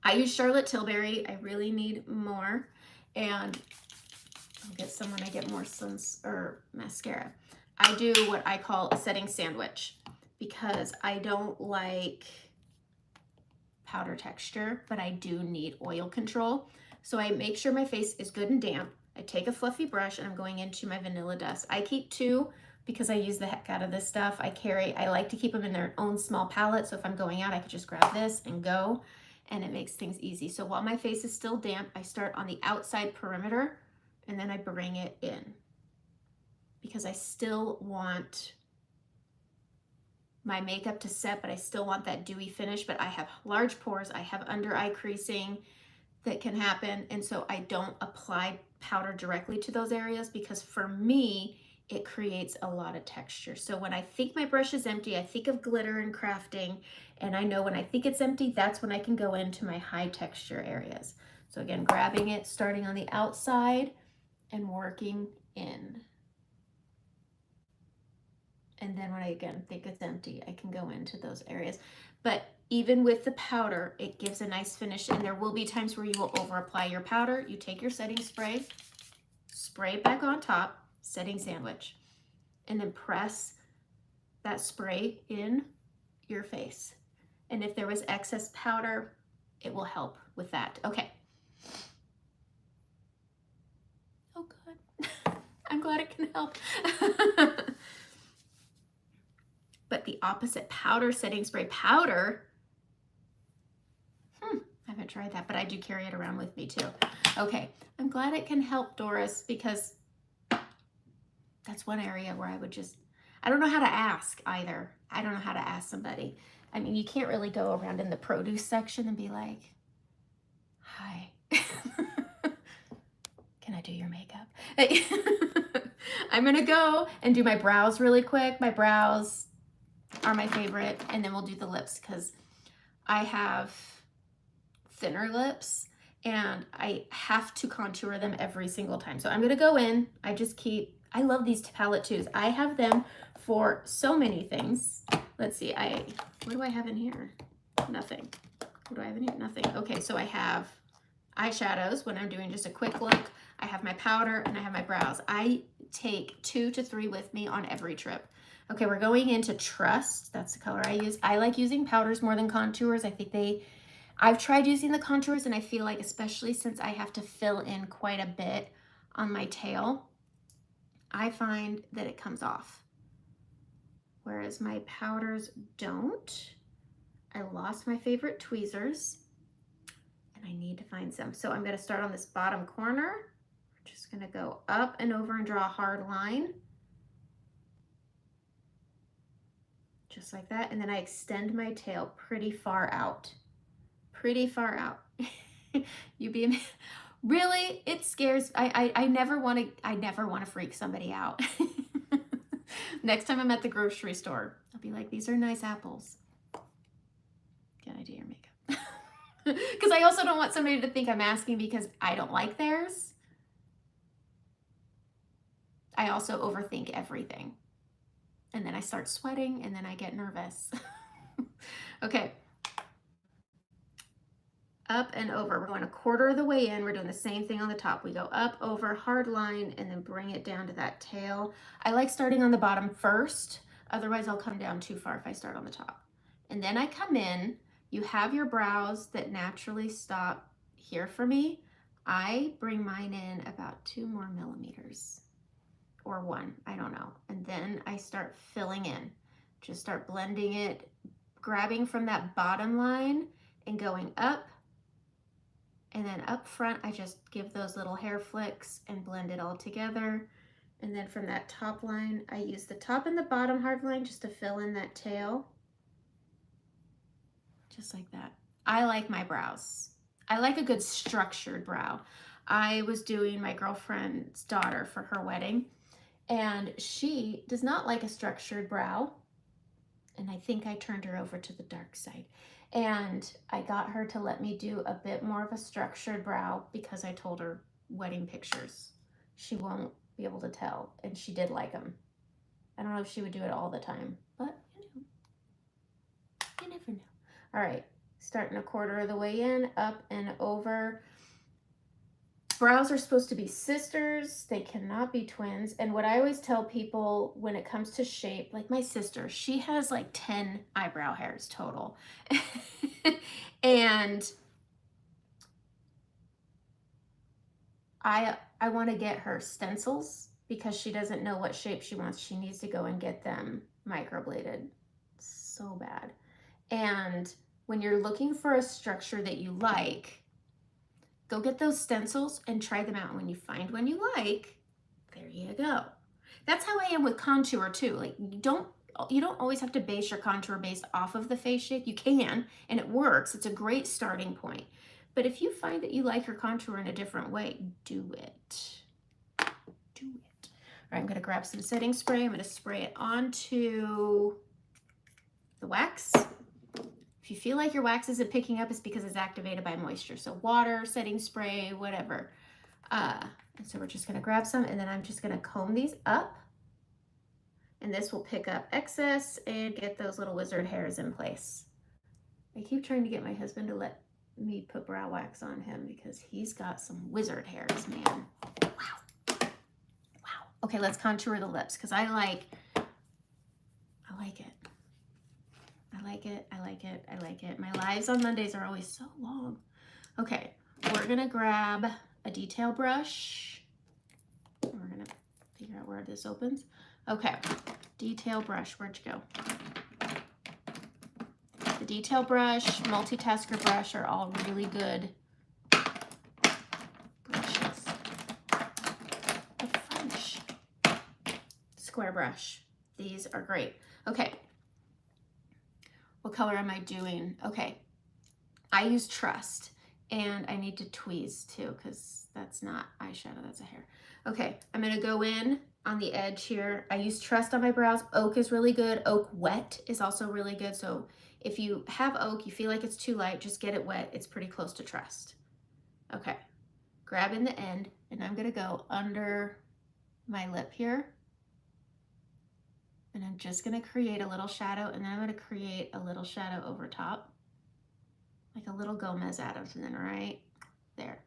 I use Charlotte Tilbury. I really need more, and I'll get some when I get more mascara. I do what I call a setting sandwich because I don't like powder texture, but I do need oil control. So I make sure my face is good and damp. I take a fluffy brush and I'm going into my vanilla dust. I keep two because I use the heck out of this stuff. I like to keep them in their own small palette. So if I'm going out, I could just grab this and go, and it makes things easy. So while my face is still damp, I start on the outside perimeter and then I bring it in because I still want my makeup to set, but I still want that dewy finish. But I have large pores, I have under eye creasing that can happen, and so I don't apply powder directly to those areas because for me, it creates a lot of texture. So when I think my brush is empty, I think of glitter and crafting, and I know when I think it's empty, that's when I can go into my high texture areas. So again, grabbing it, starting on the outside and working in. And then when I again think it's empty, I can go into those areas. But even with the powder, it gives a nice finish, and there will be times where you will over apply your powder. You take your setting spray, spray it back on top, setting sandwich, and then press that spray in your face. And if there was excess powder, it will help with that. Okay. Oh, good. I'm glad it can help. But the opposite, powder setting spray. Powder, I haven't tried that, but I do carry it around with me too. Okay, I'm glad it can help, Doris, because that's one area where I don't know how to ask either. I don't know how to ask somebody. I mean, you can't really go around in the produce section and be like, hi, can I do your makeup? I'm gonna go and do my brows really quick. My brows are my favorite, and then we'll do the lips because I have thinner lips and I have to contour them every single time. So I'm gonna go in. I love these palette twos. I have them for so many things. Let's see, what do I have in here? Nothing. What do I have in here? Nothing. Okay, so I have eyeshadows when I'm doing just a quick look. I have my powder and I have my brows. I take 2 to 3 with me on every trip. Okay, we're going into Trust. That's the color I use. I like using powders more than contours. I've tried using the contours, and I feel like, especially since I have to fill in quite a bit on my tail, I find that it comes off. Whereas my powders don't. I lost my favorite tweezers and I need to find some. So I'm gonna start on this bottom corner. We're just gonna go up and over and draw a hard line. Just like that. And then I extend my tail pretty far out. Pretty far out. You be really, it scares, I never wanna freak somebody out. Next time I'm at the grocery store, I'll be like, these are nice apples. Can I do your makeup? Because I also don't want somebody to think I'm asking because I don't like theirs. I also overthink everything. And then I start sweating and then I get nervous. Okay. Up and over. We're going a quarter of the way in. We're doing the same thing on the top. We go up, over, hard line, and then bring it down to that tail. I like starting on the bottom first. Otherwise, I'll come down too far if I start on the top. And then I come in. You have your brows that naturally stop here for me. I bring mine in about 2 more millimeters or 1, I don't know. And then I start filling in. Just start blending it, grabbing from that bottom line and going up. And then up front, I just give those little hair flicks and blend it all together. And then from that top line, I use the top and the bottom hard line just to fill in that tail. Just like that. I like my brows. I like a good structured brow. I was doing my girlfriend's daughter for her wedding, and she does not like a structured brow. And I think I turned her over to the dark side. And I got her to let me do a bit more of a structured brow because I told her wedding pictures. She won't be able to tell, and she did like them. I don't know if she would do it all the time, but you never know. All right, starting a quarter of the way in, up and over. Brows are supposed to be sisters. They cannot be twins. And what I always tell people when it comes to shape, like my sister, she has like 10 eyebrow hairs total. And I want to get her stencils because she doesn't know what shape she wants. She needs to go and get them microbladed so bad. And when you're looking for a structure that you like, go get those stencils and try them out. And when you find one you like, there you go. That's how I am with contour too. Like you don't always have to base your contour based off of the face shape. You can, and it works. It's a great starting point. But if you find that you like your contour in a different way, do it. Do it. All right, I'm gonna grab some setting spray. I'm gonna spray it onto the wax. If you feel like your wax isn't picking up, it's because it's activated by moisture. So water, setting spray, whatever. And so we're just gonna grab some, and then I'm just gonna comb these up. And this will pick up excess and get those little wizard hairs in place. I keep trying to get my husband to let me put brow wax on him because he's got some wizard hairs, man. Wow. Wow. Okay, let's contour the lips because I like it. I like it. I like it. I like it. My lives on Mondays are always so long. Okay, we're gonna grab a detail brush. We're gonna figure out where this opens. Okay, detail brush, where'd you go? The detail brush, multitasker brush are all really good brushes. The French square brush. These are great. Okay. What color am I doing? Okay, I use Trust, and I need to tweeze too because that's not eyeshadow, that's a hair. Okay, I'm gonna go in on the edge here. I use Trust on my brows. Oak is really good. Oak Wet is also really good. So if you have oak, you feel like it's too light, just get it wet. It's pretty close to Trust. Okay, grab in the end, and I'm gonna go under my lip here. And I'm just gonna create a little shadow, and then I'm gonna create a little shadow over top, like a little Gomez Adams, and then right there.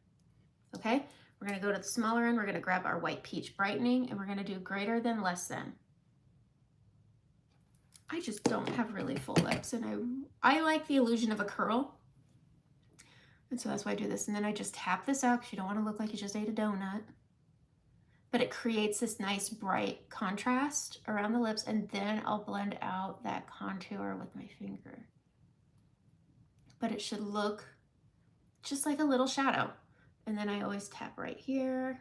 Okay, we're gonna go to the smaller end. We're gonna grab our white peach brightening, and we're gonna do greater than, less than. I just don't have really full lips, and I like the illusion of a curl. And so that's why I do this. And then I just tap this out because you don't want to look like you just ate a donut. But it creates this nice bright contrast around the lips, and then I'll blend out that contour with my finger. but it should look just like a little shadow. And then I always tap right here,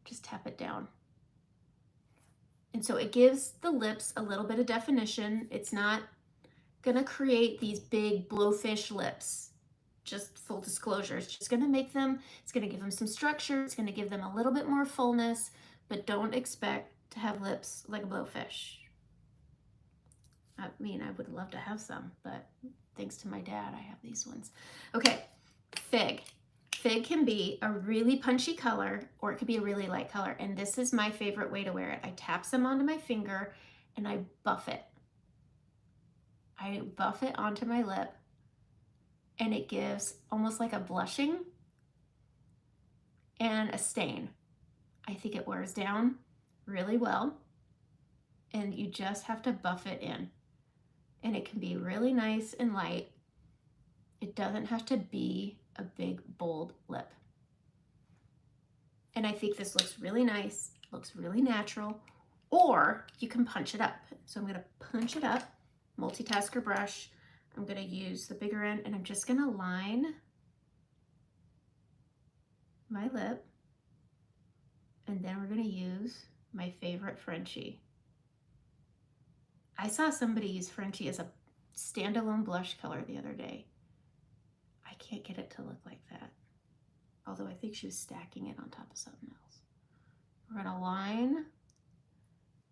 just tap it down. And so it gives the lips a little bit of definition. It's not gonna create these big blowfish lips. Just full disclosure, it's just gonna make them, it's gonna give them some structure, it's gonna give them a little bit more fullness, but don't expect to have lips like a blowfish. I mean, I would love to have some, but thanks to my dad, I have these ones. Okay, Fig. Fig can be a really punchy color, or it could be a really light color, and this is my favorite way to wear it. I tap some onto my finger and I buff it. I buff it onto my lip, and it gives almost like a blushing and a stain. I think it wears down really well, and you just have to buff it in. And it can be really nice and light. It doesn't have to be a big, bold lip. And I think this looks really nice, looks really natural, or you can punch it up. So I'm gonna punch it up, multitasker brush. I'm gonna use the bigger end, and I'm just gonna line my lip. And then we're gonna use my favorite Frenchie. I saw somebody use Frenchie as a standalone blush color the other day. I can't get it to look like that. Although I think she was stacking it on top of something else. We're gonna line.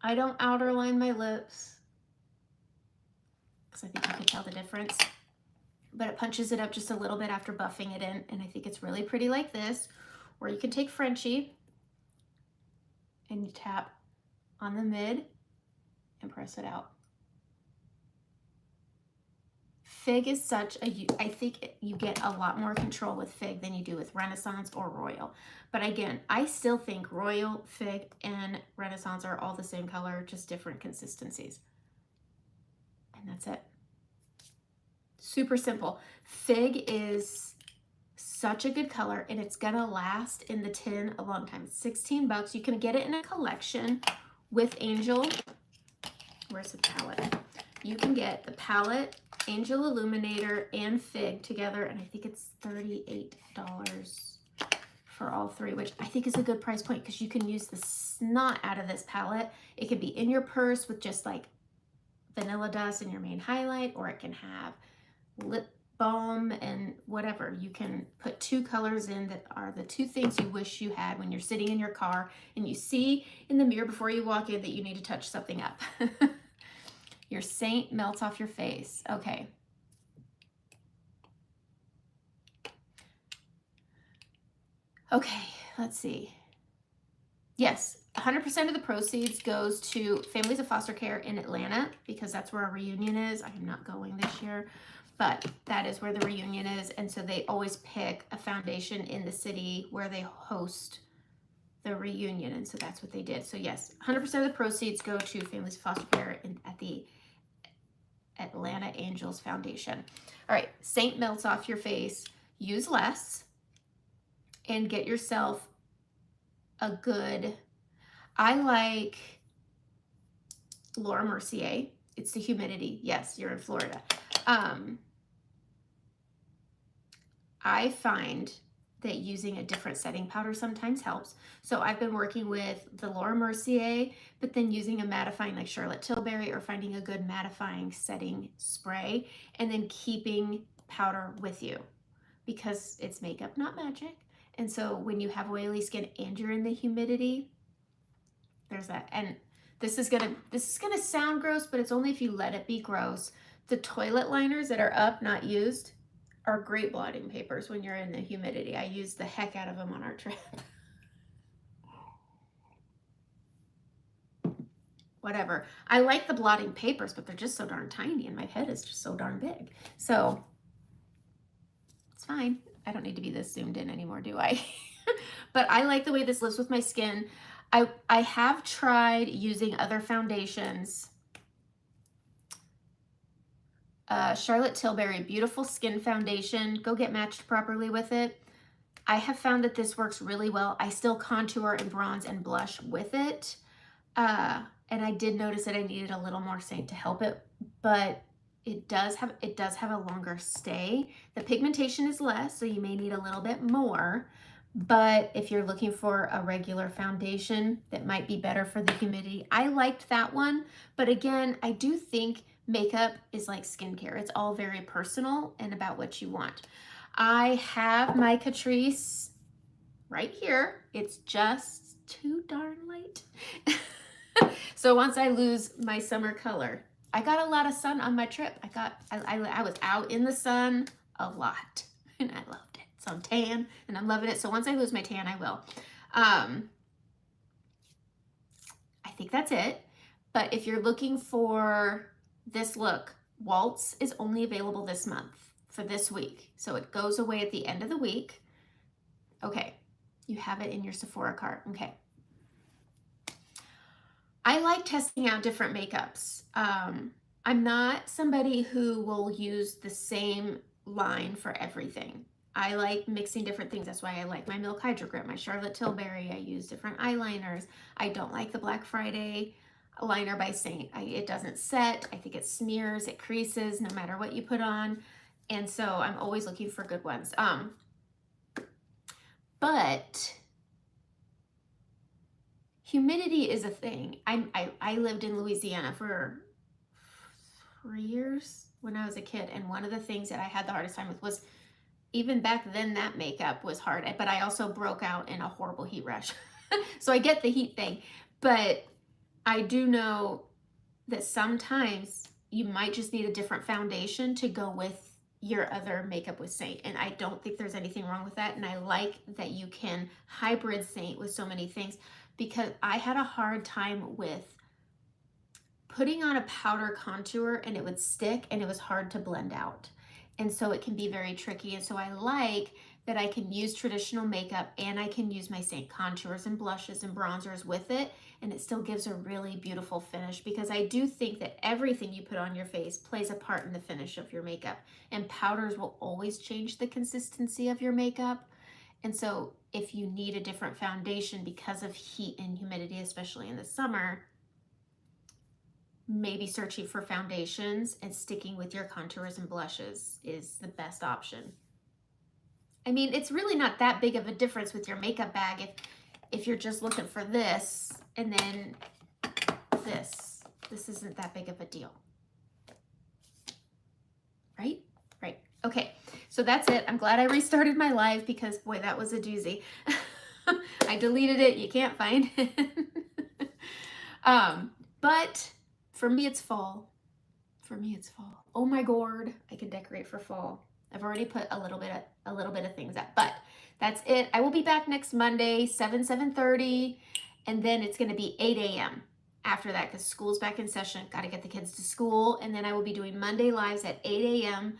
I don't outer line my lips because I think you can tell the difference. But it punches it up just a little bit after buffing it in, and I think it's really pretty like this. Or you can take Frenchie and you tap on the mid and press it out. Fig is such a, I think you get a lot more control with Fig than you do with Renaissance or Royal. But again, I still think Royal, Fig, and Renaissance are all the same color, just different consistencies. And that's it. Super simple. Fig is such a good color, and it's gonna last in the tin a long time. It's 16 bucks. You can get it in a collection with Angel. Where's the palette? You can get the palette, Angel Illuminator, and Fig together, and I think it's $38 for all three, which I think is a good price point because you can use the snot out of this palette. It can be in your purse with just like vanilla dust in your main highlight, or it can have lip balm and whatever. You can put two colors in that are the two things you wish you had when you're sitting in your car and you see in the mirror before you walk in that you need to touch something up. Your Saint melts off your face. Okay. Okay, let's see. Yes, 100% of the proceeds goes to families of foster care in Atlanta because that's where our reunion is. I am not going this year, but that is where the reunion is. And so they always pick a foundation in the city where they host the reunion. And so that's what they did. So yes, 100% of the proceeds go to families of foster care at the Atlanta Angels Foundation. All right, Saint melts off your face. Use less and get yourself a good, I like Laura Mercier. It's the humidity. Yes, you're in Florida. I find that using a different setting powder sometimes helps. So I've been working with the Laura Mercier, but then using a mattifying like Charlotte Tilbury, or finding a good mattifying setting spray, and then keeping powder with you because it's makeup, not magic. And so when you have oily skin and you're in the humidity, there's that. And this is gonna sound gross, but it's only if you let it be gross. The toilet liners that are up, not used, are great blotting papers when you're in the humidity. I used the heck out of them on our trip. Whatever. I like the blotting papers, but they're just so darn tiny and my head is just so darn big. So it's fine. I don't need to be this zoomed in anymore, do I? But I like the way this lives with my skin. I have tried using other foundations. Charlotte Tilbury, beautiful skin foundation. Go get matched properly with it. I have found that this works really well. I still contour and bronze and blush with it. And I did notice that I needed a little more Saint to help it, but It does have a longer stay. The pigmentation is less, so you may need a little bit more. But if you're looking for a regular foundation that might be better for the humidity, I liked that one. But again, I do think makeup is like skincare. It's all very personal and about what you want. I have my Catrice right here. It's just too darn light. So once I lose my summer color, I got a lot of sun on my trip. I was out in the sun a lot and I loved it. So I'm tan and I'm loving it. So once I lose my tan, I will. I think that's it. But if you're looking for this look, Waltz is only available this month for this week. So it goes away at the end of the week. Okay, you have it in your Sephora cart. Okay. I like testing out different makeups. I'm not somebody who will use the same line for everything. I like mixing different things. That's why I like my Milk Hydro Grip, my Charlotte Tilbury. I use different eyeliners. I don't like the Black Friday liner by Saint. It doesn't set. I think it smears, it creases no matter what you put on. And so I'm always looking for good ones. But humidity is a thing. I lived in Louisiana for 3 years when I was a kid, and one of the things that I had the hardest time with was, even back then, that makeup was hard, but I also broke out in a horrible heat rash. So I get the heat thing, but I do know that sometimes you might just need a different foundation to go with your other makeup with Saint, and I don't think there's anything wrong with that. And I like that you can hybrid Saint with so many things, because I had a hard time with putting on a powder contour and it would stick and it was hard to blend out. And so it can be very tricky. And so I like that I can use traditional makeup and I can use my Saint contours and blushes and bronzers with it, and it still gives a really beautiful finish, because I do think that everything you put on your face plays a part in the finish of your makeup, and powders will always change the consistency of your makeup. And so if you need a different foundation because of heat and humidity, especially in the summer, maybe searching for foundations and sticking with your contours and blushes is the best option. I mean, it's really not that big of a difference with your makeup bag if you're just looking for this and then this. This isn't that big of a deal. Right? Right. Okay, so that's it. I'm glad I restarted my live, because boy, that was a doozy. I deleted it. You can't find it. But for me, it's fall. For me, it's fall. Oh my gourd, I can decorate for fall. I've already put a little bit of things up, but that's it. I will be back next Monday, 7:30, and then it's going to be 8 a.m. after that, because school's back in session. Got to get the kids to school, and then I will be doing Monday lives at 8 a.m.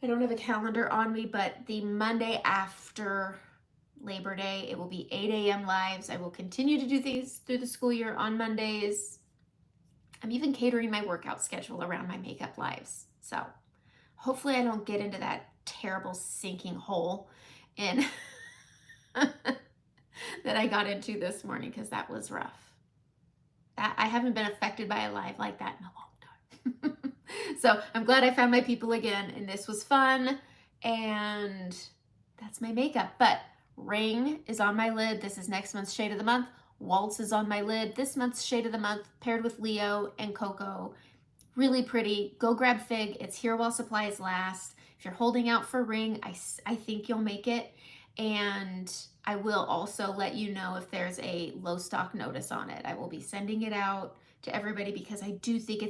I don't have a calendar on me, but the Monday after Labor Day, it will be 8 a.m. lives. I will continue to do things through the school year on Mondays. I'm even catering my workout schedule around my makeup lives. So hopefully I don't get into that terrible sinking hole and that I got into this morning, because that was rough. I haven't been affected by a live like that in a long time. So I'm glad I found my people again, and this was fun, and that's my makeup. But Ring is on my lid. This is next month's shade of the month. Waltz is on my lid. This month's shade of the month, paired with Leo and Cocoa. Really pretty. Go grab Fig. It's here while supplies last. If you're holding out for Ring, I think you'll make it. And I will also let you know if there's a low stock notice on it. I will be sending it out to everybody, because I do think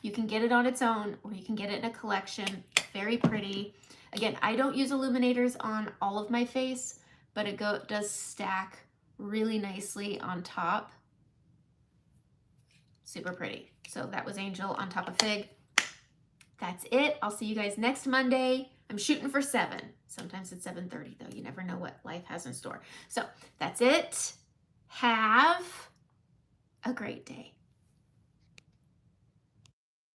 you can get it on its own, or you can get it in a collection. Very pretty. Again, I don't use illuminators on all of my face, but it does stack really nicely on top. Super pretty. So that was Angel on top of Fig. That's it. I'll see you guys next Monday. I'm shooting for 7. Sometimes it's 7:30 though. You never know what life has in store. So that's it. Have a great day.